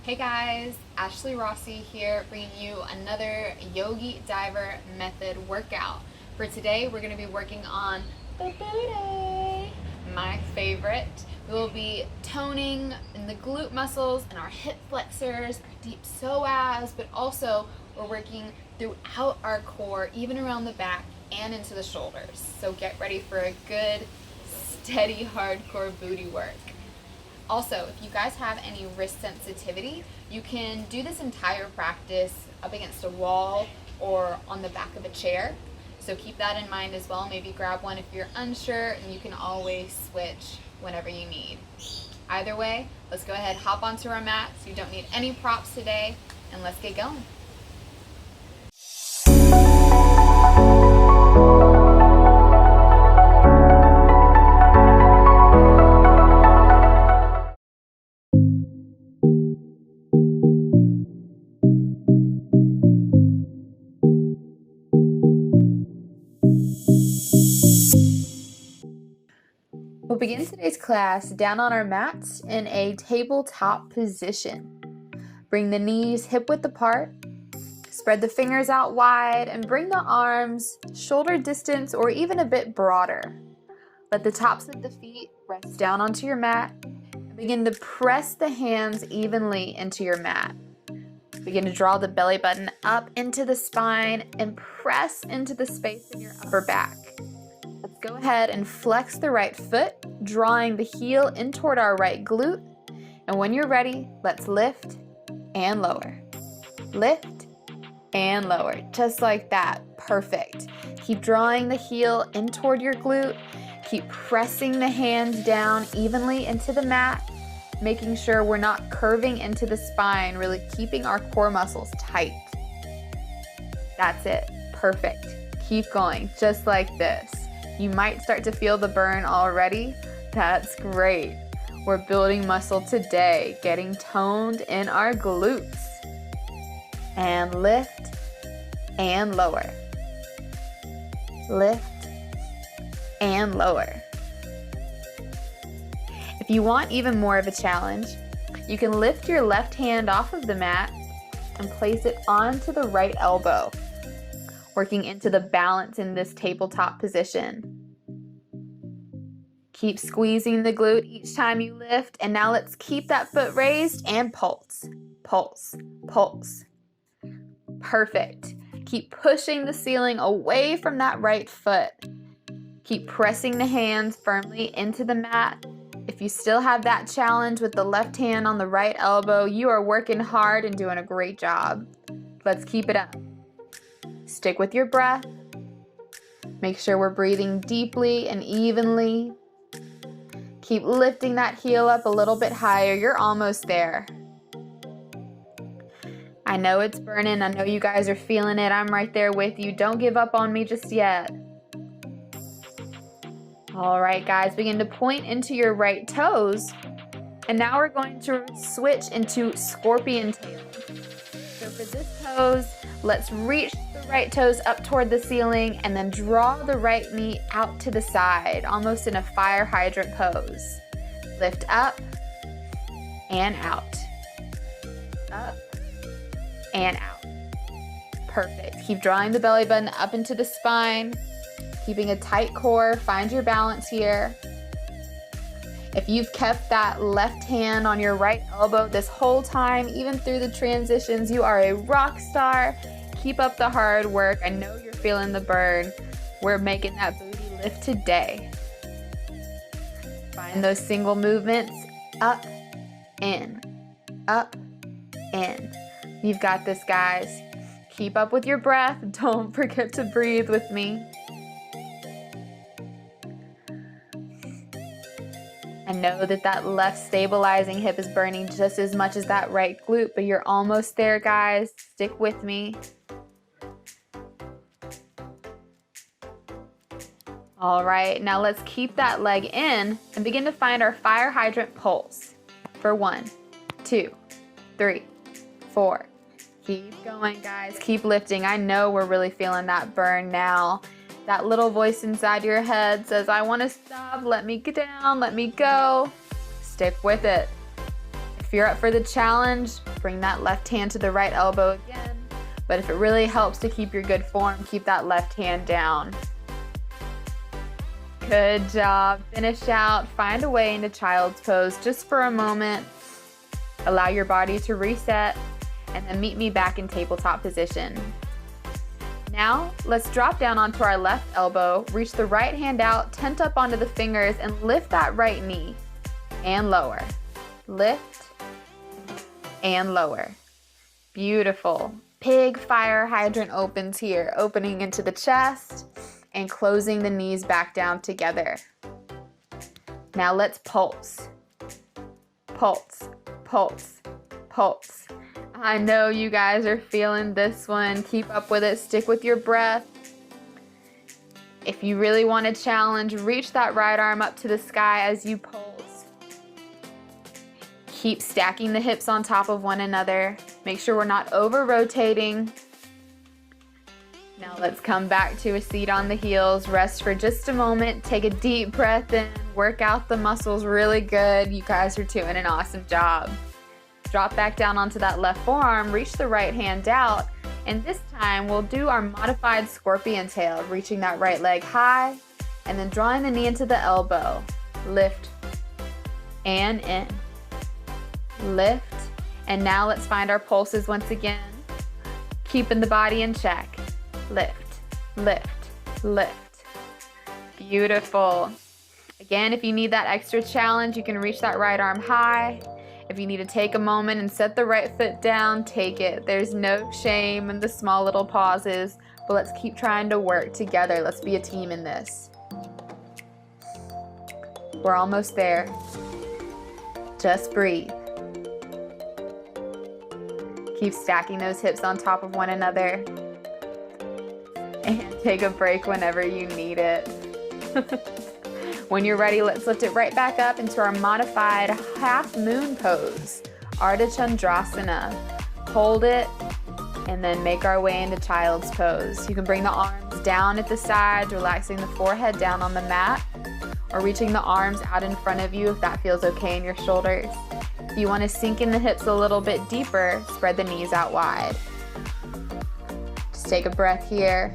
Hey guys, Ashley Rossi here bringing you another Yogi Diver Method workout. For today, we're going to be working on the booty, my favorite. We will be toning in the glute muscles and our hip flexors, our deep psoas, but also we're working throughout our core, even around the back and into the shoulders. So get ready for a good, steady, hardcore booty work. Also, if you guys have any wrist sensitivity, you can do this entire practice up against a wall or on the back of a chair. So keep that in mind as well. Maybe grab one if you're unsure, and you can always switch whenever you need. Either way, let's go ahead, hop onto our mats. You don't need any props today, and let's get going. We'll begin today's class down on our mats in a tabletop position. Bring the knees hip-width apart, spread the fingers out wide, and bring the arms shoulder distance or even a bit broader. Let the tops of the feet rest down onto your mat and begin to press the hands evenly into your mat. Begin to draw the belly button up into the spine and press into the space in your upper back. Let's go ahead and flex the right foot, drawing the heel in toward our right glute. And when you're ready, let's lift and lower. Lift and lower, just like that. Perfect. Keep drawing the heel in toward your glute. Keep pressing the hands down evenly into the mat, making sure we're not curving into the spine, really keeping our core muscles tight. That's it. Perfect. Keep going, just like this. You might start to feel the burn already. That's great. We're building muscle today, getting toned in our glutes. And lift and lower. Lift and lower. If you want even more of a challenge, you can lift your left hand off of the mat and place it onto the right elbow, working into the balance in this tabletop position. Keep squeezing the glute each time you lift, and now let's keep that foot raised and pulse, pulse, pulse. Perfect. Keep pushing the ceiling away from that right foot. Keep pressing the hands firmly into the mat. If you still have that challenge with the left hand on the right elbow, you are working hard and doing a great job. Let's keep it up. Stick with your breath. Make sure we're breathing deeply and evenly. Keep lifting that heel up a little bit higher. You're almost there. I know it's burning. I know you guys are feeling it. I'm right there with you. Don't give up on me just yet. All right, guys, begin to point into your right toes. And now we're going to switch into scorpion tail. So for this pose, let's reach the right toes up toward the ceiling and then draw the right knee out to the side, almost in a fire hydrant pose. Lift up and out. Up and out. Perfect. Keep drawing the belly button up into the spine, keeping a tight core. Find your balance here. If you've kept that left hand on your right elbow this whole time, even through the transitions, you are a rock star. Keep up the hard work. I know you're feeling the burn. We're making that booty lift today. Find those single movements. Up, in, up, in. You've got this, guys. Keep up with your breath. Don't forget to breathe with me. I know that left stabilizing hip is burning just as much as that right glute, but you're almost there, guys. Stick with me. All right, now let's keep that leg in and begin to find our fire hydrant pulse for 1, 2, 3, 4. Keep going, guys. Keep lifting. I know we're really feeling that burn now. That little voice inside your head says, I want to stop, let me get down, let me go. Stick with it. If If you're up for the challenge, bring that left hand to the right elbow again. But if it really helps to keep your good form, keep that left hand down. Good job. Finish out. Find a way into child's pose just for a moment. Allow your body to reset, and then meet me back in tabletop position. Now, let's drop down onto our left elbow, reach the right hand out, tent up onto the fingers, and lift that right knee. And lower. Lift and lower. Beautiful. Big fire hydrant opens here, opening into the chest and closing the knees back down together. Now let's pulse. Pulse, pulse, pulse. I know you guys are feeling this one. Keep up with it. Stick with your breath. If you really want a challenge, reach that right arm up to the sky as you pulse. Keep stacking the hips on top of one another. Make sure we're not over-rotating. Now let's come back to a seat on the heels. Rest for just a moment. Take a deep breath in. Work out the muscles really good. You guys are doing an awesome job. Drop back down onto that left forearm. Reach the right hand out. And this time we'll do our modified scorpion tail. Reaching that right leg high and then drawing the knee into the elbow. Lift and in. Lift. And now let's find our pulses once again. Keeping the body in check. Lift, lift, lift. Beautiful. Again, if you need that extra challenge, you can reach that right arm high. If you need to take a moment and set the right foot down, take it. There's no shame in the small little pauses, but let's keep trying to work together. Let's be a team in this. We're almost there. Just breathe. Keep stacking those hips on top of one another. And take a break whenever you need it. When you're ready, let's lift it right back up into our modified half moon pose, Ardha Chandrasana. Hold it, and then make our way into child's pose. You can bring the arms down at the sides, relaxing the forehead down on the mat, or reaching the arms out in front of you if that feels okay in your shoulders. If you want to sink in the hips a little bit deeper, spread the knees out wide. Just take a breath here.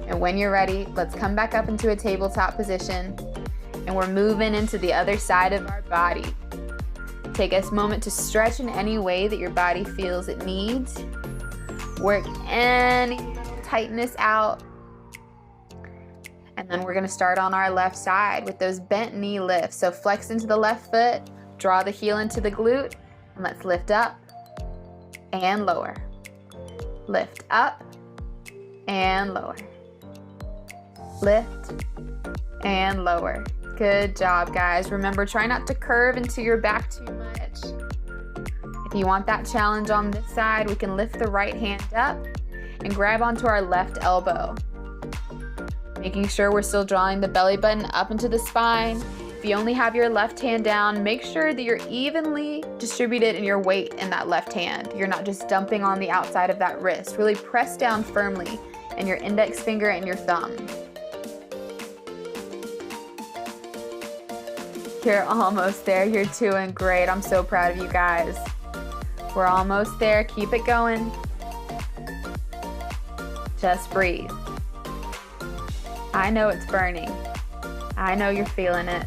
And when you're ready, let's come back up into a tabletop position, and we're moving into the other side of our body. Take a moment to stretch in any way that your body feels it needs. Work any tightness out. And then we're gonna start on our left side with those bent knee lifts. So flex into the left foot, draw the heel into the glute, and let's lift up and lower. Lift up and lower. Lift and lower. Good job, guys. Remember, try not to curve into your back too much. If you want that challenge on this side, we can lift the right hand up and grab onto our left elbow. Making sure we're still drawing the belly button up into the spine. If you only have your left hand down, make sure that you're evenly distributed in your weight in that left hand. You're not just dumping on the outside of that wrist. Really press down firmly in your index finger and your thumb. You're almost there. You're doing great. I'm so proud of you guys. We're almost there. Keep it going. Just breathe. I know it's burning. I know you're feeling it.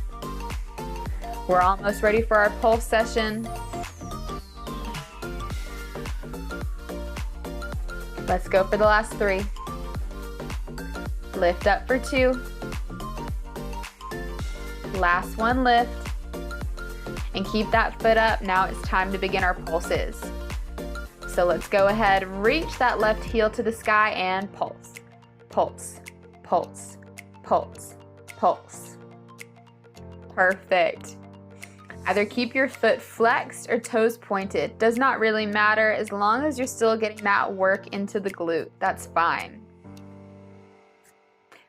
We're almost ready for our pulse session. Let's go for the last 3. Lift up for 2. Last one, lift. And keep that foot up. Now it's time to begin our pulses. So let's go ahead, reach that left heel to the sky and pulse. Pulse, pulse, pulse, pulse. Perfect. Either keep your foot flexed or toes pointed. Does not really matter as long as you're still getting that work into the glute. That's fine.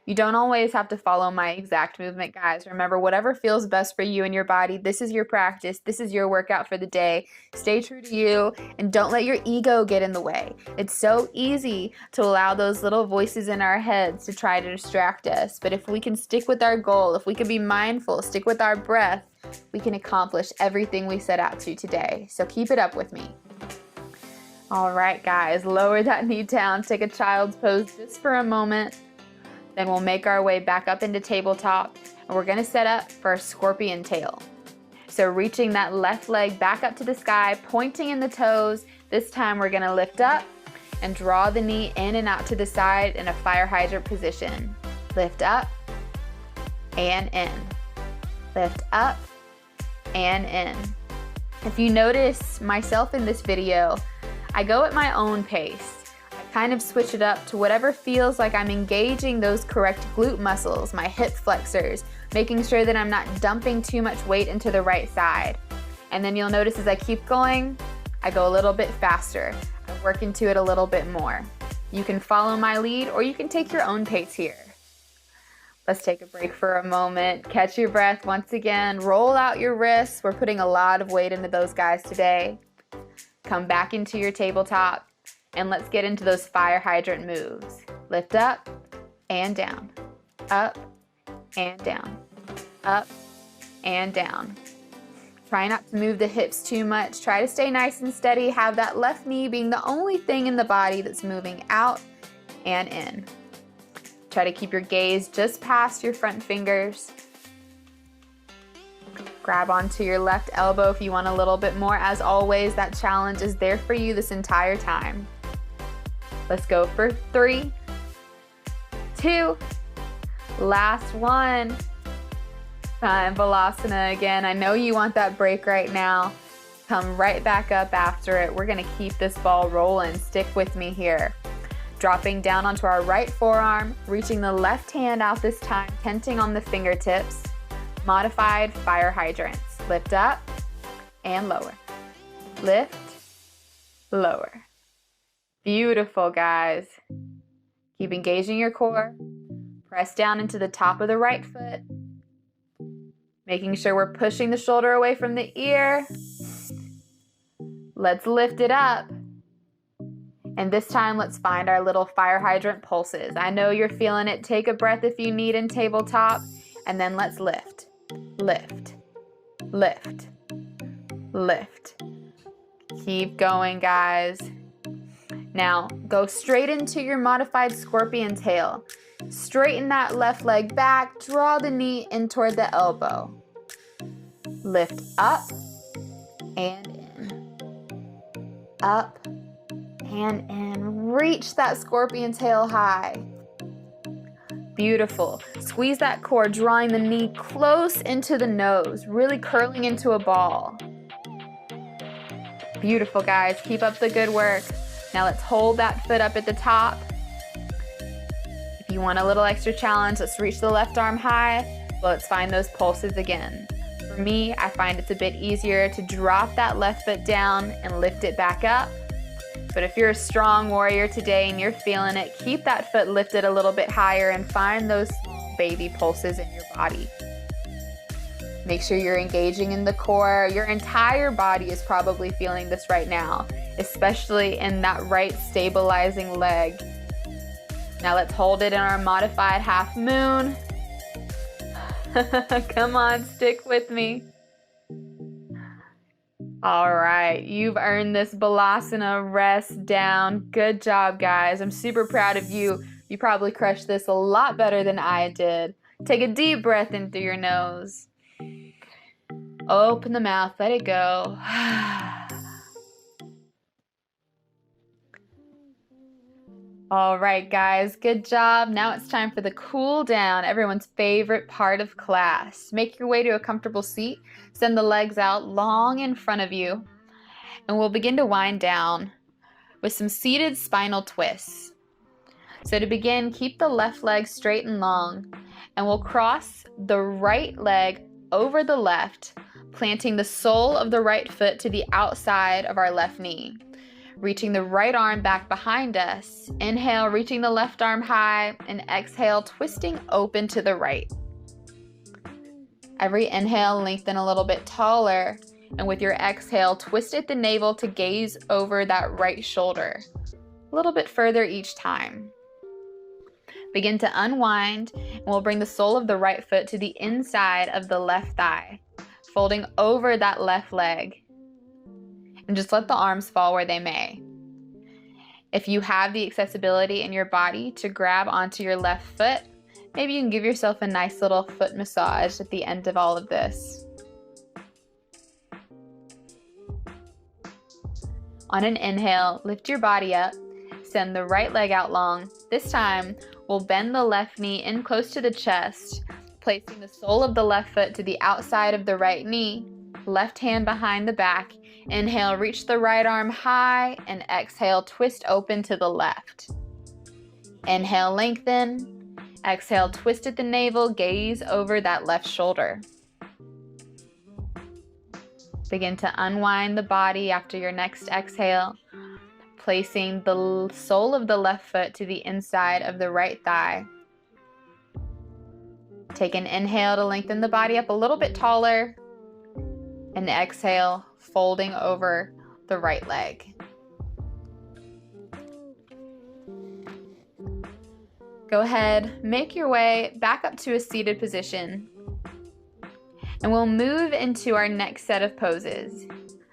You don't always have to follow my exact movement, guys. Remember, whatever feels best for you and your body, this is your practice. This is your workout for the day. Stay true to you and don't let your ego get in the way. It's so easy to allow those little voices in our heads to try to distract us. But if we can stick with our goal, if we can be mindful, stick with our breath, we can accomplish everything we set out to today. So keep it up with me. All right, guys, lower that knee down. Take a child's pose just for a moment. Then we'll make our way back up into tabletop, and we're gonna set up for a scorpion tail. So reaching that left leg back up to the sky, pointing in the toes. This time we're gonna lift up and draw the knee in and out to the side in a fire hydrant position. Lift up and in. Lift up and in. If you notice myself in this video, I go at my own pace. Kind of switch it up to whatever feels like I'm engaging those correct glute muscles, my hip flexors, making sure that I'm not dumping too much weight into the right side. And then you'll notice as I keep going, I go a little bit faster. I work into it a little bit more. You can follow my lead or you can take your own pace here. Let's take a break for a moment. Catch your breath once again. Roll out your wrists. We're putting a lot of weight into those guys today. Come back into your tabletop. And let's get into those fire hydrant moves. Lift up and down, up and down, up and down. Try not to move the hips too much. Try to stay nice and steady. Have that left knee being the only thing in the body that's moving out and in. Try to keep your gaze just past your front fingers. Grab onto your left elbow if you want a little bit more. As always, that challenge is there for you this entire time. Let's go for 3, 2, last one. Time, Balasana again. I know you want that break right now. Come right back up after it. We're gonna keep this ball rolling. Stick with me here. Dropping down onto our right forearm, reaching the left hand out this time, tenting on the fingertips. Modified fire hydrants. Lift up and lower. Lift, lower. Beautiful, guys. Keep engaging your core. Press down into the top of the right foot. Making sure we're pushing the shoulder away from the ear. Let's lift it up. And this time, let's find our little fire hydrant pulses. I know you're feeling it. Take a breath if you need in tabletop. And then let's lift, lift, lift, lift. Keep going, guys. Now, go straight into your modified scorpion tail. Straighten that left leg back, draw the knee in toward the elbow. Lift up and in. Up and in. Reach that scorpion tail high. Beautiful. Squeeze that core, drawing the knee close into the nose, really curling into a ball. Beautiful, guys. Keep up the good work. Now let's hold that foot up at the top. If you want a little extra challenge, let's reach the left arm high. Let's find those pulses again. For me, I find it's a bit easier to drop that left foot down and lift it back up. But if you're a strong warrior today and you're feeling it, keep that foot lifted a little bit higher and find those baby pulses in your body. Make sure you're engaging in the core. Your entire body is probably feeling this right now, especially in that right stabilizing leg. Now let's hold it in our modified half moon. Come on, stick with me. All right, you've earned this Balasana rest down. Good job, guys. I'm super proud of you. You probably crushed this a lot better than I did. Take a deep breath in through your nose. Open the mouth, let it go. All right, guys, good job. Now it's time for the cool down, everyone's favorite part of class. Make your way to a comfortable seat. Send the legs out long in front of you. And we'll begin to wind down with some seated spinal twists. So to begin, keep the left leg straight and long. And we'll cross the right leg over the left, planting the sole of the right foot to the outside of our left knee. reaching the right arm back behind us. Inhale, reaching the left arm high, and exhale, twisting open to the right. Every inhale, lengthen a little bit taller, and with your exhale, twist at the navel to gaze over that right shoulder. A little bit further each time. Begin to unwind, and we'll bring the sole of the right foot to the inside of the left thigh, folding over that left leg. And just let the arms fall where they may. If you have the accessibility in your body to grab onto your left foot, maybe you can give yourself a nice little foot massage at the end of all of this. On an inhale, lift your body up, send the right leg out long. This time, we'll bend the left knee in close to the chest, placing the sole of the left foot to the outside of the right knee, left hand behind the back. Inhale, reach the right arm high, and exhale, twist open to the left. Inhale, lengthen. Exhale, twist at the navel, gaze over that left shoulder. Begin to unwind the body after your next exhale, placing the sole of the left foot to the inside of the right thigh. Take an inhale to lengthen the body up a little bit taller, and exhale, folding over the right leg. Go ahead, make your way back up to a seated position. And we'll move into our next set of poses.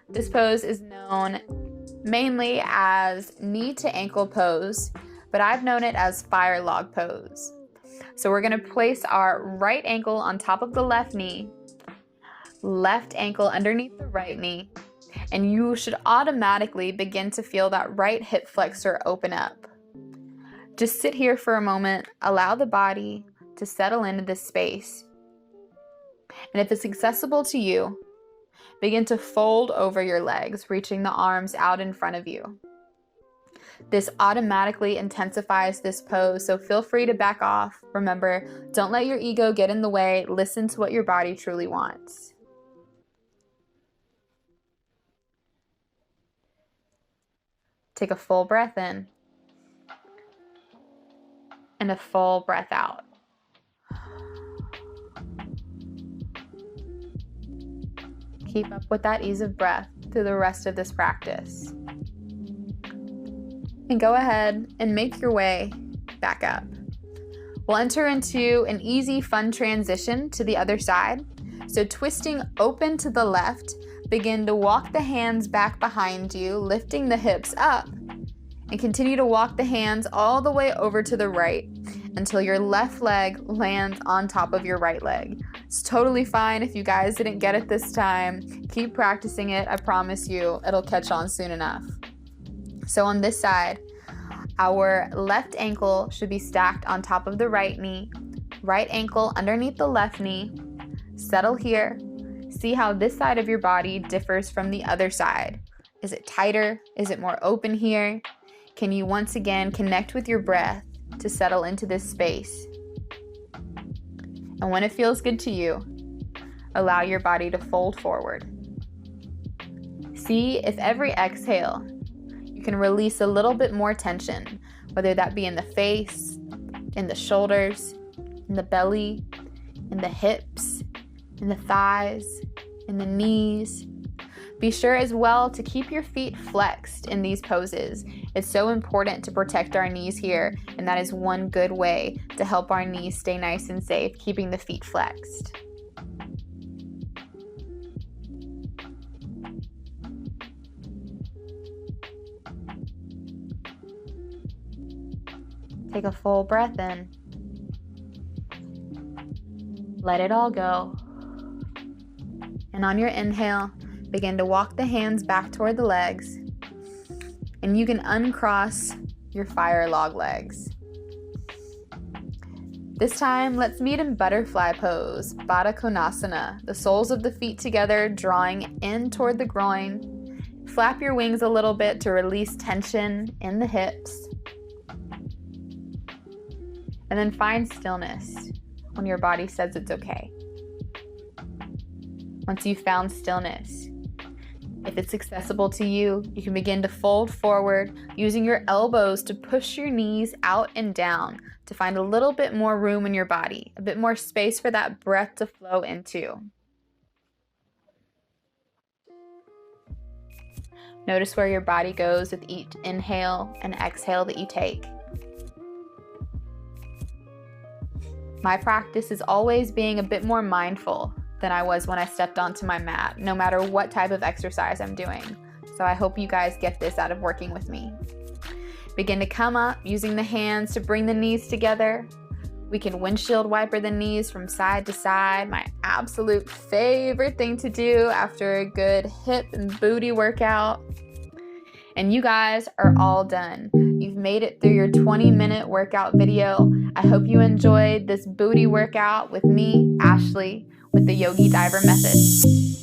This pose is known mainly as knee to ankle pose, but I've known it as fire log pose. So we're gonna place our right ankle on top of the left knee, left ankle underneath the right knee, and you should automatically begin to feel that right hip flexor open up. Just sit here for a moment, allow the body to settle into this space. And if it's accessible to you, begin to fold over your legs, reaching the arms out in front of you. This automatically intensifies this pose, so feel free to back off. Remember, don't let your ego get in the way. Listen to what your body truly wants. Take a full breath in and a full breath out. Keep up with that ease of breath through the rest of this practice. And go ahead and make your way back up. We'll enter into an easy, fun transition to the other side. So twisting open to the left, begin to walk the hands back behind you, lifting the hips up, and continue to walk the hands all the way over to the right until your left leg lands on top of your right leg. It's totally fine if you guys didn't get it this time. Keep practicing it. I promise you it'll catch on soon enough. So on this side, our left ankle should be stacked on top of the right knee, right ankle underneath the left knee. Settle here. See how this side of your body differs from the other side. Is it tighter? Is it more open here? Can you once again connect with your breath to settle into this space? And when it feels good to you, allow your body to fold forward. See if every exhale, you can release a little bit more tension, whether that be in the face, in the shoulders, in the belly, in the hips, in the thighs, in the knees. Be sure as well to keep your feet flexed in these poses. It's so important to protect our knees here, and that is one good way to help our knees stay nice and safe, keeping the feet flexed. Take a full breath in. Let it all go. And on your inhale, begin to walk the hands back toward the legs, and you can uncross your fire log legs. This time, let's meet in butterfly pose, Baddha Konasana, the soles of the feet together, drawing in toward the groin. Flap your wings a little bit to release tension in the hips. And then find stillness when your body says it's okay. Once you've found stillness, If it's accessible to you, you can begin to fold forward, using your elbows to push your knees out and down to find a little bit more room in your body, a bit more space for that breath to flow into. Notice where your body goes with each inhale and exhale that you take. My practice is always being a bit more mindful than I was when I stepped onto my mat, no matter what type of exercise I'm doing. So I hope you guys get this out of working with me. Begin to come up using the hands to bring the knees together. We can windshield wiper the knees from side to side, my absolute favorite thing to do after a good hip and booty workout. And you guys are all done. You've made it through your 20-minute workout video. I hope you enjoyed this booty workout with me, Ashley, with the Yogi Diver Method.